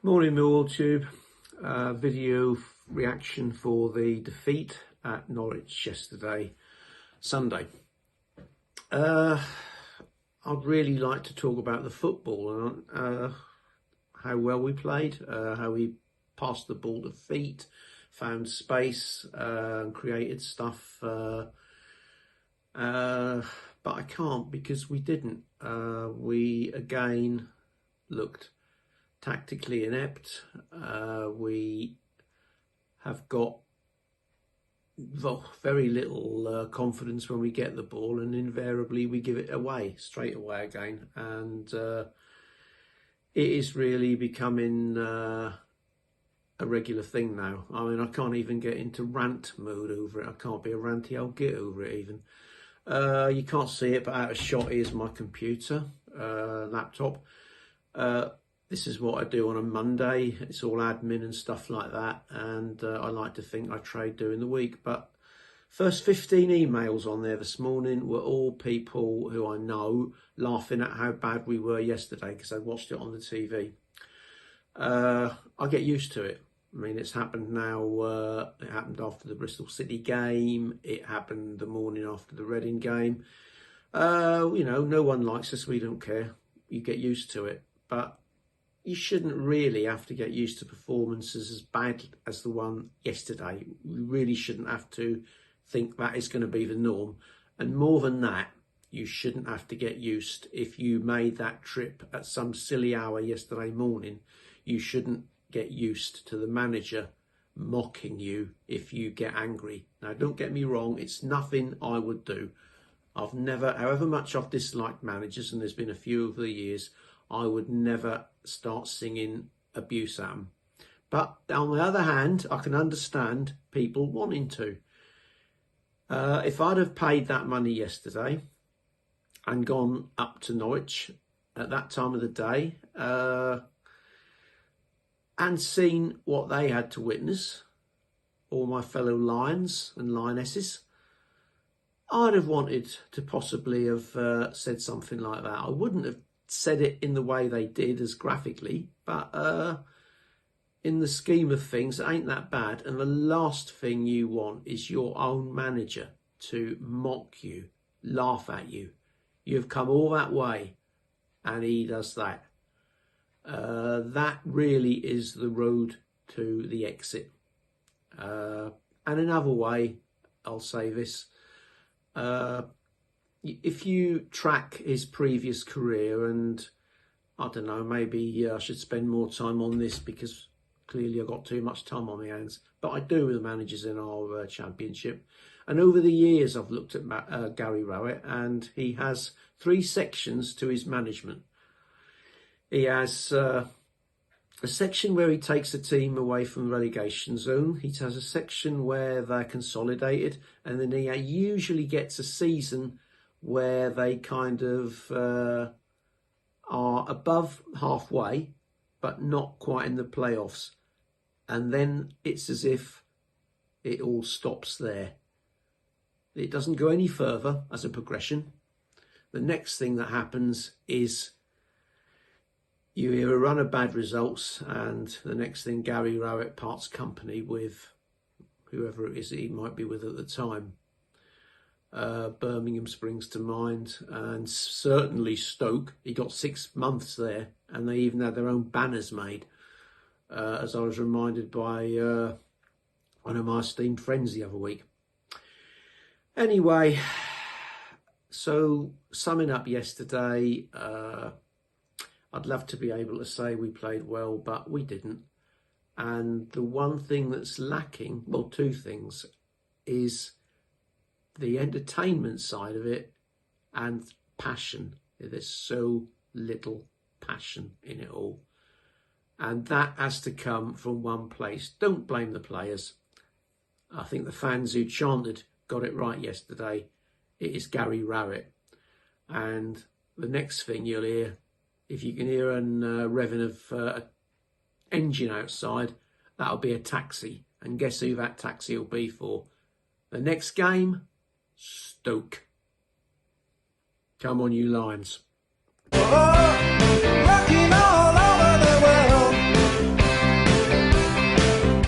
Morning Millwall Tube. Video reaction for the defeat at Norwich yesterday, Sunday. I'd really like to talk about the football and how well we played, how we passed the ball to feet, found space, and created stuff. But I can't because we didn't. We again looked tactically inept. We have got very little confidence when we get the ball, and invariably we give it away straight away again. And it is really becoming a regular thing now. I mean, I can't even get into rant mode over it. I can't be a ranty old git over it even. You can't see it, but out of shot is my computer, laptop. This is what I do on a Monday. It's all admin and stuff like that. And I like to think I trade during the week. But first 15 emails on there this morning were all people who I know laughing at how bad we were yesterday because I watched it on the TV. I get used to it. I mean, it's happened now. It happened after the Bristol City game. It happened the morning after the Reading game. You know, no one likes us. We don't care. You get used to it. But you shouldn't really have to get used to performances as bad as the one yesterday. We really shouldn't have to think that is going to be the norm. And more than that, you shouldn't have to get used if you made that trip at some silly hour yesterday morning. You shouldn't get used to the manager mocking you if you get angry. Now, don't get me wrong, it's nothing I would do. I've never, however much I've disliked managers, and there's been a few over the years, I would never start singing abuse at them. But on the other hand, I can understand people wanting to. If I'd have paid that money yesterday and gone up to Norwich at that time of the day and seen what they had to witness, all my fellow Lions and Lionesses, I'd have wanted to possibly have said something like that. I wouldn't have said it in the way they did as graphically, but in the scheme of things, it ain't that bad. And the last thing you want is your own manager to mock you, laugh at you. You've come all that way and he does that. That really is the road to the exit. And another way, I'll say this, if you track his previous career, and I don't know, maybe I should spend more time on this because clearly I've got too much time on my hands, but I do with the managers in our championship. And over the years, I've looked at Gary Rowett, and he has 3 sections to his management. He has a section where he takes a team away from the relegation zone. He has a section where they're consolidated, and then he usually gets a season where they kind of are above halfway, but not quite in the playoffs. And then it's as if it all stops there. It doesn't go any further as a progression. The next thing that happens is you hear a run of bad results, and the next thing, Gary Rowett parts company with whoever it is that he might be with at the time. Birmingham springs to mind, and certainly Stoke. He got 6 months there, and they even had their own banners made, as I was reminded by one of my esteemed friends the other week. Anyway, so summing up yesterday, I'd love to be able to say we played well, but we didn't. And the one thing that's lacking, well, 2 things, is the entertainment side of it and passion. There's so little passion in it all. And that has to come from one place. Don't blame the players. I think the fans who chanted got it right yesterday. It is Gary Rowett. And the next thing you'll hear, if you can hear an revving of an engine outside, that'll be a taxi. And guess who that taxi will be for? The next game, Stoke. Come on, you Lions. Oh!